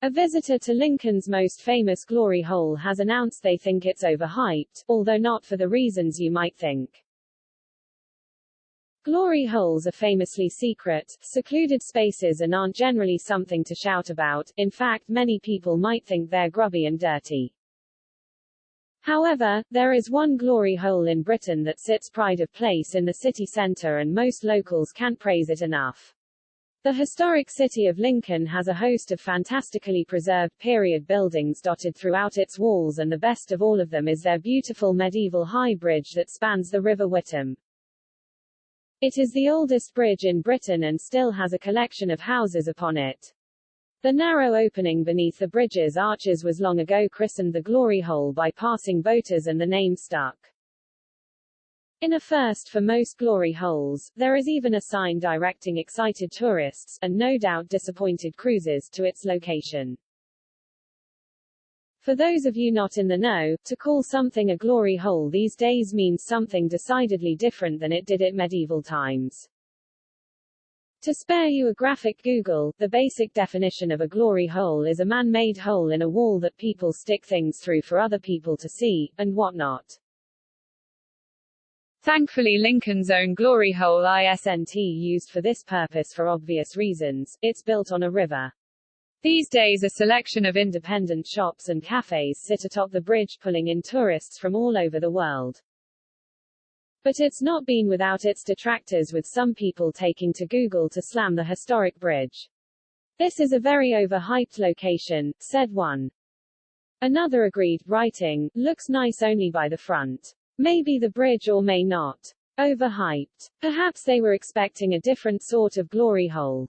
A visitor to Lincoln's most famous glory hole has announced they think it's overhyped, although not for the reasons you might think. Glory holes are famously secret, secluded spaces and aren't generally something to shout about. In fact, many people might think they're grubby and dirty. However, there is one glory hole in Britain that sits pride of place in the city centre and most locals can't praise it enough. The historic city of Lincoln has a host of fantastically preserved period buildings dotted throughout its walls, and the best of all of them is their beautiful medieval high bridge that spans the River Witham. It is the oldest bridge in Britain and still has a collection of houses upon it. The narrow opening beneath the bridge's arches was long ago christened the Glory Hole by passing boaters, and the name stuck. In a first for most glory holes, there is even a sign directing excited tourists, and no doubt disappointed cruisers, to its location. For those of you not in the know, to call something a glory hole these days means something decidedly different than it did at medieval times. To spare you a graphic Google, the basic definition of a glory hole is a man-made hole in a wall that people stick things through for other people to see, and whatnot. Thankfully, Lincoln's own glory hole isn't used for this purpose for obvious reasons. It's built on a river. These days a selection of independent shops and cafes sit atop the bridge, pulling in tourists from all over the world. But it's not been without its detractors, with some people taking to Google to slam the historic bridge. "This is a very overhyped location," said one. Another agreed, writing, "Looks nice only by the front. Maybe the bridge or may not. Overhyped. Perhaps they were expecting a different sort of glory hole."